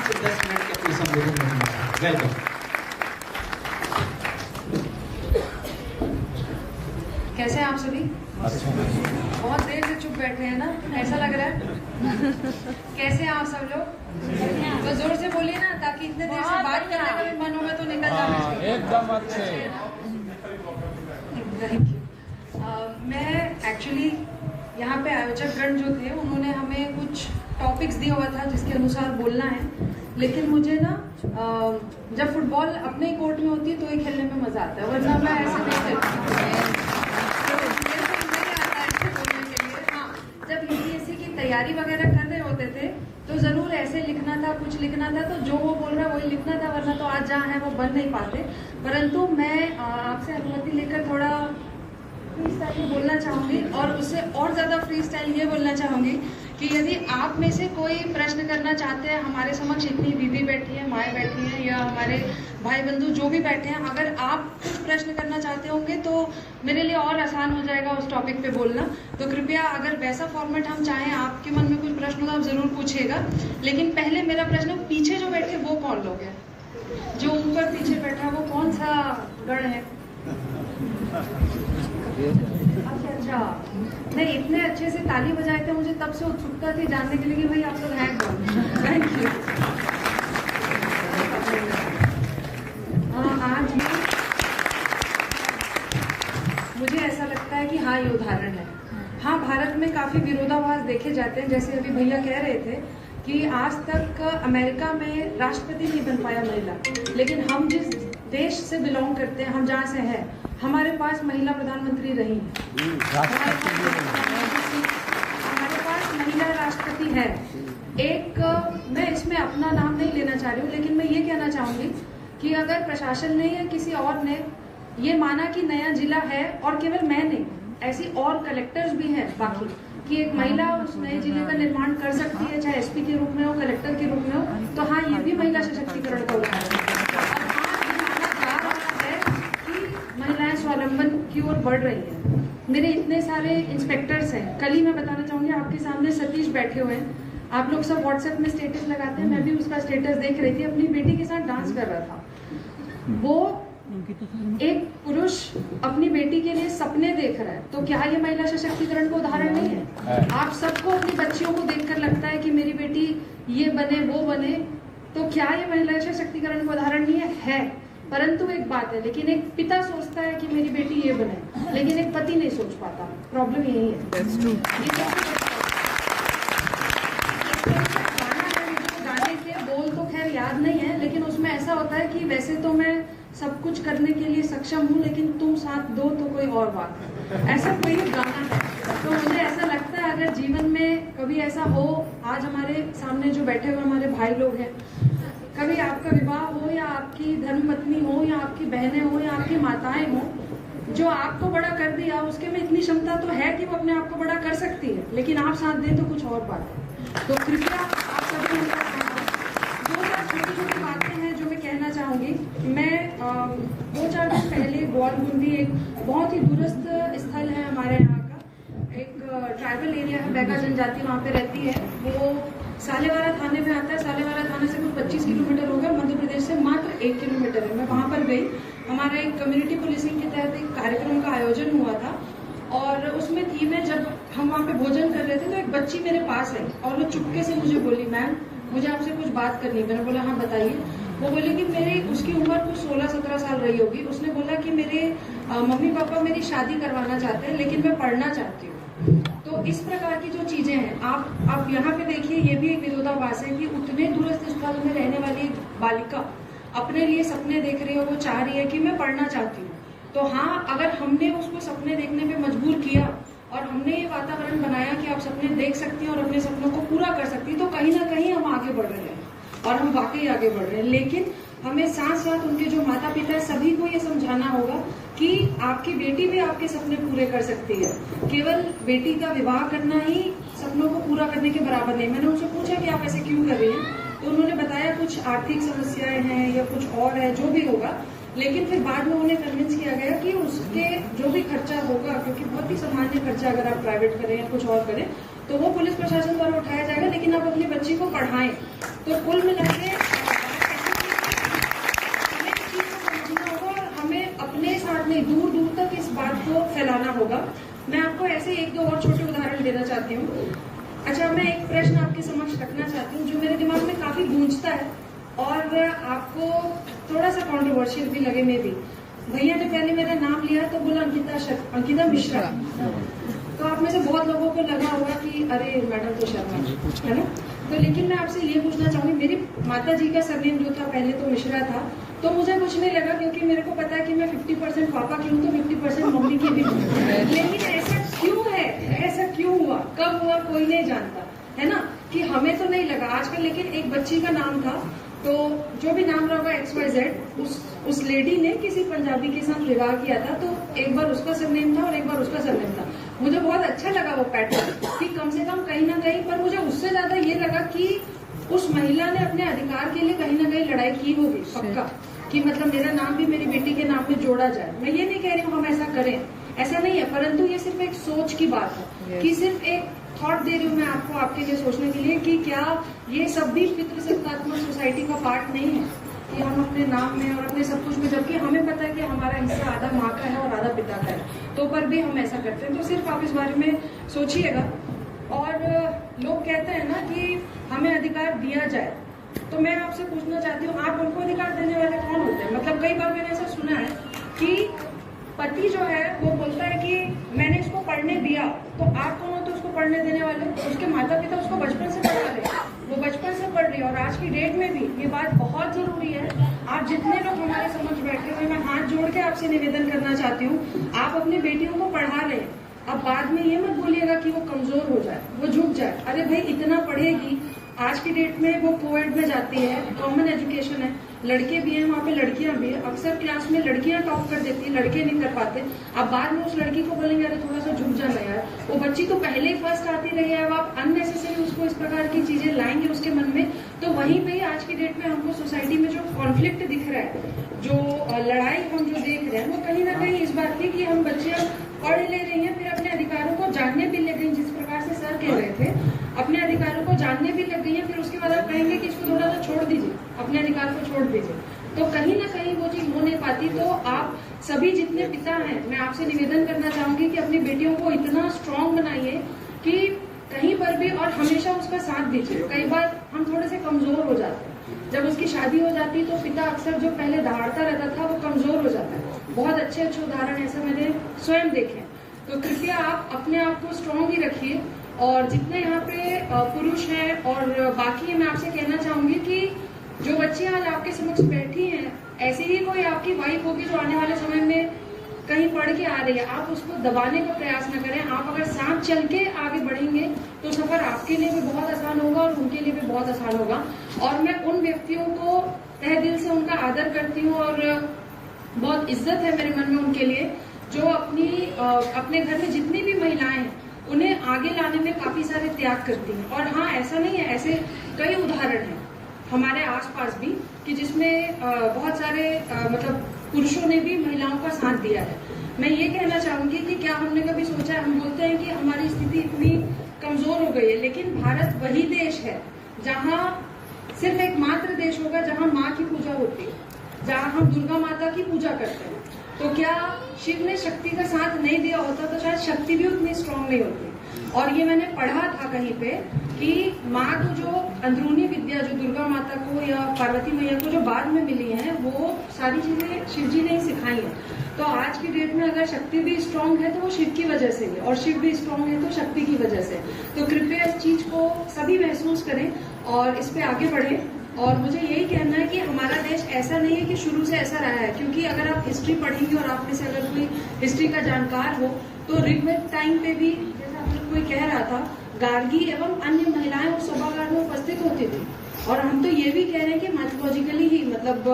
से 10 मिनट के अपने संबोधन में। वेलकम। कैसे हैं आप सभी? बहुत देर से चुप बैठे हैं ना, ऐसा लग रहा है। कैसे हैं आप सब लोग? तो जोर से बोलिए ना, ताकि इतने देर से बात करने का भी मन हो में तो निकल जाए। एकदम अच्छे। मैं एक्चुअली यहाँ पे आयोजकगण जो थे उन्होंने हमें कुछ टॉपिक्स दिया हुआ था जिसके अनुसार बोलना है, लेकिन मुझे ना जब फुटबॉल अपने ही कोर्ट में होती है तो ही खेलने में मजा आता है, वरना मैं ऐसे नहीं खेलती। जब यूपीएससी की तैयारी वगैरह कर रहे होते थे तो जरूर ऐसे लिखना था, कुछ लिखना था, तो जो वो बोल रहा है वही लिखना था, वरना तो आज जहाँ है वो बन नहीं पाते। परंतु मैं आपसे अनुमति लेकर थोड़ा फ्री स्टाइल में बोलना चाहूँगी, और उससे और ज़्यादा फ्री स्टाइल ये बोलना चाहूँगी कि यदि आप में से कोई प्रश्न करना चाहते हैं, हमारे समक्ष इतनी बीवी बैठी है, माएँ बैठी हैं, या हमारे भाई बंधु जो भी बैठे हैं, अगर आप कुछ प्रश्न करना चाहते होंगे तो मेरे लिए और आसान हो जाएगा उस टॉपिक पे बोलना। तो कृपया अगर वैसा फॉर्मेट हम चाहें, आपके मन में कुछ प्रश्न हो तो आप ज़रूर पूछिएगा। लेकिन पहले मेरा प्रश्न, पीछे जो बैठे वो कौन लोग हैं? जो ऊपर पीछे बैठा वो कौन सा गण है? अच्छा, नहीं, इतने अच्छे से ताली बजाए थे, मुझे तब से उत्सुकता थी जानने के लिए कि भाई आप लोग हैं कौन। Thank you. आज मुझे ऐसा लगता है कि हाँ, ये उदाहरण है। हाँ, भारत में काफी विरोधाभास देखे जाते हैं, जैसे अभी भैया कह रहे थे कि आज तक अमेरिका में राष्ट्रपति नहीं बन पाया महिला, लेकिन हम जिस देश से बिलोंग करते हैं, हम जहाँ से हैं, हमारे पास महिला प्रधानमंत्री रही है, हमारे पास महिला राष्ट्रपति है। एक, मैं इसमें अपना नाम नहीं लेना चाह रही हूँ, लेकिन मैं ये कहना चाहूंगी कि अगर प्रशासन ने या किसी और ने ये माना कि नया जिला है, और केवल मैं नहीं, ऐसी और कलेक्टर्स भी हैं बाकी, कि एक महिला उस नए जिले का निर्माण कर सकती है, चाहे एसपी के रूप में हो, कलेक्टर के रूप में हो, तो हाँ, ये भी महिला सशक्तिकरण का उदाहरण है। महिलाएं स्वावलंबन की ओर बढ़ रही हैं। मेरे इतने सारे इंस्पेक्टर्स हैं, कल ही मैं बताना चाहूंगी, आपके सामने सतीश बैठे हुए हैं, आप लोग सब व्हाट्सएप में स्टेटस लगाते हैं, मैं भी उसका स्टेटस देख रही थी, अपनी बेटी के साथ डांस कर रहा था। वो एक पुरुष अपनी बेटी के लिए सपने देख रहा है, तो क्या ये महिला सशक्तिकरण का उदाहरण नहीं है? आप सबको अपनी बच्चियों को देखकर लगता है कि मेरी बेटी ये बने वो बने, तो क्या ये महिला सशक्तिकरण का उदाहरण नहीं है? परंतु एक बात है, लेकिन एक पिता सोचता है कि मेरी बेटी ये बने, लेकिन एक पति नहीं सोच पाता। प्रॉब्लम यही है। गाने के बोल तो खैर याद नहीं है, लेकिन उसमें ऐसा होता है कि वैसे तो मैं सब कुछ करने के लिए सक्षम हूँ, लेकिन तुम साथ दो तो कोई और बात है, ऐसा कोई गाना है। तो मुझे ऐसा लगता है अगर जीवन में कभी ऐसा हो, आज हमारे सामने जो बैठे हुए हमारे भाई लोग हैं, कभी आपका विवाह हो, या आपकी धर्मपत्नी हो, या आपकी बहनें हो, या आपकी माताएं हो, जो आपको बड़ा कर दिया, उसके में इतनी क्षमता तो है कि वो अपने आप को बड़ा कर सकती है, लेकिन आप साथ दें तो कुछ और बात है। तो कृपया आप सभी उनका साथ दें। 2 छोटी छोटी बातें हैं जो मैं कहना चाहूंगी। मैं 2-4 दिन पहले ग्वालगुंडी, एक बहुत ही दूरस्थ स्थल है हमारे यहाँ का, एक ट्राइबल एरिया है, बैगा जनजाति वहाँ पे रहती है, वो सालेवारा थाने में आता है। सालेवारा थाने से कुछ 25 किलोमीटर होगा, मध्य प्रदेश से मात्र 1 किलोमीटर है। मैं वहाँ पर गई, हमारा एक कम्युनिटी पुलिसिंग के तहत एक कार्यक्रम का आयोजन हुआ था, और उसमें थी मैं, जब हम वहाँ पे भोजन कर रहे थे तो एक बच्ची मेरे पास आई और वो चुपके से मुझे बोली, मैम मुझे आपसे कुछ बात करनी है। मैंने बोला हाँ बताइए। वो बोले कि मेरे, उसकी उम्र कुछ 16-17 साल रही होगी। उसने बोला कि मेरे मम्मी पापा मेरी शादी करवाना चाहते हैं, लेकिन मैं पढ़ना चाहती हूँ। तो इस प्रकार की जो चीजें हैं, आप यहाँ पे देखिए, ये भी एक विरोधाभास है कि उतने दूरस्थ स्थल में रहने वाली बालिका अपने लिए सपने देख रही है, वो चाह रही है कि मैं पढ़ना चाहती हूँ। तो हाँ, अगर हमने उसको सपने देखने पे मजबूर किया और हमने ये वातावरण बनाया कि आप सपने देख सकती हैं और अपने सपनों को पूरा कर सकती हैं, तो कहीं ना कहीं हम आगे बढ़ रहे हैं, और हम वाकई आगे बढ़ रहे हैं। लेकिन हमें साथ साथ उनके जो माता पिता है, सभी को ये समझाना होगा कि आपकी बेटी भी आपके सपने पूरे कर सकती है। केवल बेटी का विवाह करना ही सपनों को पूरा करने के बराबर नहीं। मैंने उनसे पूछा कि आप ऐसे क्यों कर रही हैं, तो उन्होंने बताया कुछ आर्थिक समस्याएं हैं या कुछ और है, जो भी होगा। लेकिन फिर बाद में उन्हें कन्विंस किया गया कि उसके जो भी खर्चा होगा, क्योंकि बहुत ही सामान्य खर्चा अगर आप प्राइवेट करें या कुछ और करें, तो वो पुलिस प्रशासन द्वारा उठाया जाएगा, लेकिन आप अपनी बच्ची को पढ़ाएं। तो कुल मिला के ऐसे एक दो और छोटे उदाहरण देना चाहती हूँ। अच्छा, मैं एक प्रश्न आपके समक्ष रखना चाहती हूँ जो मेरे दिमाग में काफी गूंजता है और आपको थोड़ा सा कॉन्ट्रोवर्शियल भी लगे मे भी। भैया ने पहले मेरा नाम लिया तो बोला अंकिता मिश्रा, तो आप में से बहुत लोगों को लगा होगा कि अरे मैडम तो शर्मा है ना। तो लेकिन मैं आपसे ये पूछना चाहूंगी, मेरी माता जी का सरनेम जो था पहले तो मिश्रा था, तो मुझे कुछ नहीं लगा क्योंकि मेरे को पता है कि मैं 50% पापा की हूँ तो 50% मम्मी की भी हूँ। लेकिन ऐसा क्यों है, ऐसा क्यों हुआ, कब हुआ, कोई नहीं जानता है ना, कि हमें तो नहीं लगा आजकल। लेकिन एक बच्ची का नाम था, तो जो भी नाम रहा होगा XYZ, उस लेडी ने किसी पंजाबी के साथ विवाह किया था, तो एक बार उसका सरनेम था और एक बार उसका सरनेम था। मुझे बहुत अच्छा लगा वो पैटर्न कि कम से कम कहीं ना कहीं, पर मुझे उससे ज्यादा ये लगा कि उस महिला ने अपने अधिकार के लिए कहीं ना कहीं लड़ाई की होगी पक्का, कि मतलब मेरा नाम भी मेरी बेटी के नाम में जोड़ा जाए। मैं ये नहीं कह रही हूँ हम ऐसा करें, ऐसा नहीं है, परंतु ये सिर्फ एक सोच की बात है कि सिर्फ एक थॉट दे रही हूँ मैं आपको, आपके लिए सोचने के लिए कि क्या ये सब भी पितृसत्तात्मक सोसाइटी का पार्ट नहीं है कि हम अपने नाम में और अपने सब कुछ में, जबकि हमें पता है कि हमारा हिस्सा आधा माँ का है और आधा पिता का है, तो पर भी हम ऐसा करते हैं। तो सिर्फ आप इस बारे में सोचिएगा। और लोग कहते हैं ना कि हमें अधिकार दिया जाए, तो मैं आपसे पूछना चाहती हूँ, आप उनको अधिकार देने वाले कौन होते हैं? मतलब कई बार मैंने ऐसा सुना है कि पति जो है वो बोलता है कि मैंने इसको पढ़ने दिया, तो आप कौन होते उसको पढ़ने देने वाले? उसके माता पिता उसको बचपन से पढ़ा रहे हैं, वो बचपन से पढ़ रही है। और आज की डेट में भी ये बात बहुत जरूरी है। आप जितने लोग हमारे समझ बैठे हुए, मैं हाथ जोड़ के आपसे निवेदन करना चाहती हूँ, आप अपनी बेटियों को पढ़ा रहे हैं, अब बाद में ये मत बोलिएगा कि वो कमजोर हो जाए, वो झुक जाए। अरे भाई, इतना पढ़ेगी, आज की डेट में वो कोएड में जाती है, कॉमन एजुकेशन है, लड़के भी हैं वहाँ पे, लड़कियां भी हैं। अक्सर क्लास में लड़कियां टॉप कर देती है, लड़के नहीं कर पाते। अब बाद में उस लड़की को बोलेंगे अरे थोड़ा सा झुक जाना यार, वो बच्ची तो पहले ही फर्स्ट आती रही है, अब आप अननेसेसरी उसको इस प्रकार की चीजें लाएंगे उसके मन में। तो वहीं पे आज की डेट में हमको सोसाइटी में जो कॉन्फ्लिक्ट दिख रहा है, जो लड़ाई हम जो देख रहे हैं, वो कहीं ना कहीं इस बात की कि हम बच्चियां पढ़ ले रही हैं, फिर अपने अधिकारों को जानने भी लग गई, जिस प्रकार से सर कह रहे थे, अपने अधिकारों को जानने भी लग गई है। फिर उसके बाद आप कहेंगे कि इसको थोड़ा सा छोड़ दीजिए, अपने अधिकार को छोड़ दीजिए, तो कहीं ना कहीं वो चीज हो नहीं पाती। तो आप सभी जितने पिता हैं, मैं आपसे निवेदन करना चाहूंगी कि अपनी बेटियों को इतना स्ट्रांग बनाइए कि कहीं पर भी, और हमेशा उसका साथ दीजिए। कई बार हम थोड़े से कमजोर हो जाते हैं, जब उसकी शादी हो जाती है तो पिता अक्सर जो पहले दहाड़ता रहता था वो कमजोर हो जाता है। बहुत अच्छे अच्छे उदाहरण ऐसे मैंने स्वयं देखे। तो कृपया आप अपने आप को स्ट्रांग ही रखिए। और जितने यहाँ पे पुरुष हैं और बाकी, मैं आपसे कहना चाहूंगी कि जो बच्चियां आज आपके समक्ष बैठी हैं, ऐसी ही कोई आपकी वाइफ होगी जो आने वाले समय में कहीं पढ़ के आ रही है, आप उसको दबाने का प्रयास न करें। आप अगर साथ चल के आगे बढ़ेंगे तो सफर आपके लिए भी बहुत आसान होगा और उनके लिए भी बहुत आसान होगा। और मैं उन व्यक्तियों को तहे दिल से उनका आदर करती हूँ और बहुत इज्जत है मेरे मन में उनके लिए, जो अपने घर में जितनी भी महिलाएं हैं उन्हें आगे लाने में काफी सारे त्याग करती हैं। और हाँ, ऐसा नहीं है, ऐसे कई उदाहरण हैं हमारे आसपास भी कि जिसमें बहुत सारे मतलब पुरुषों ने भी महिलाओं का साथ दिया है। मैं ये कहना चाहूंगी कि क्या हमने कभी सोचा है, हम बोलते हैं कि हमारी स्थिति इतनी कमजोर हो गई है, लेकिन भारत वही देश है जहाँ सिर्फ एक मात्र देश होगा जहाँ माँ की पूजा होती है, जहाँ हम दुर्गा माता की पूजा करते हैं। तो क्या शिव ने शक्ति का साथ नहीं दिया होता तो शायद शक्ति भी उतनी स्ट्रांग नहीं होती। और ये मैंने पढ़ा था कहीं पे कि माँ को जो अंदरूनी विद्या जो दुर्गा माता को या पार्वती मैया को जो बाद में मिली है, वो सारी चीजें शिव जी ने ही सिखाई है। तो आज की डेट में अगर शक्ति भी स्ट्रांग है तो वो शिव की वजह से है, और शिव भी स्ट्रांग है तो शक्ति की वजह से। तो कृपया इस चीज को सभी महसूस करें और इस पे आगे बढ़े। और मुझे यही कहना है कि हमारा देश ऐसा नहीं है कि शुरू से ऐसा रहा है, क्योंकि अगर आप हिस्ट्री पढ़ेंगे और आप में से अगर कोई हिस्ट्री का जानकार हो तो ऋग्वेद टाइम पे भी, जैसा कोई कह रहा था, गार्गी एवं अन्य महिलाएं उस सभागार में उपस्थित होती थी। और हम तो ये भी कह रहे हैं कि माइथोलॉजिकली ही, मतलब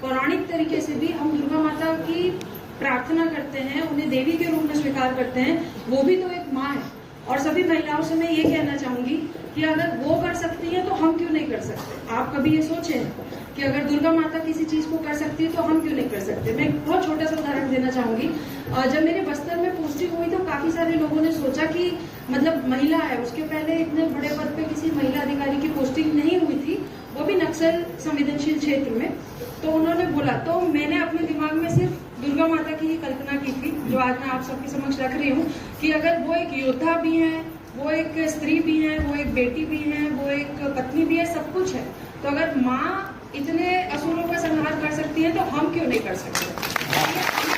पौराणिक तरीके से भी हम दुर्गा माता की प्रार्थना करते हैं, उन्हें देवी के रूप में स्वीकार करते हैं, वो भी तो एक माँ है। और सभी महिलाओं से मैं ये कहना चाहूंगी कि अगर वो कर सकती है तो हम क्यों नहीं कर सकते। आप कभी ये सोचें कि अगर दुर्गा माता किसी चीज को कर सकती है तो हम क्यों नहीं कर सकते। मैं एक बहुत छोटा सा उदाहरण देना चाहूंगी। जब मेरे बस्तर में पोस्टिंग हुई तो काफी सारे लोगों ने सोचा कि मतलब महिला है, उसके पहले इतने बड़े पद पे किसी महिला अधिकारी की पोस्टिंग नहीं हुई थी, वो भी नक्सल संवेदनशील क्षेत्र में। तो उन्होंने बोला, तो मैंने अपने दिमाग में सिर्फ दुर्गा माता की ही कल्पना की थी जो आज मैं आप सबके समक्ष रख रही हूँ कि अगर वो एक योद्धा भी हैं, वो एक स्त्री भी हैं, वो एक बेटी भी हैं, वो एक पत्नी भी है, सब कुछ है, तो अगर माँ इतने असुरों का संहार कर सकती है तो हम क्यों नहीं कर सकते।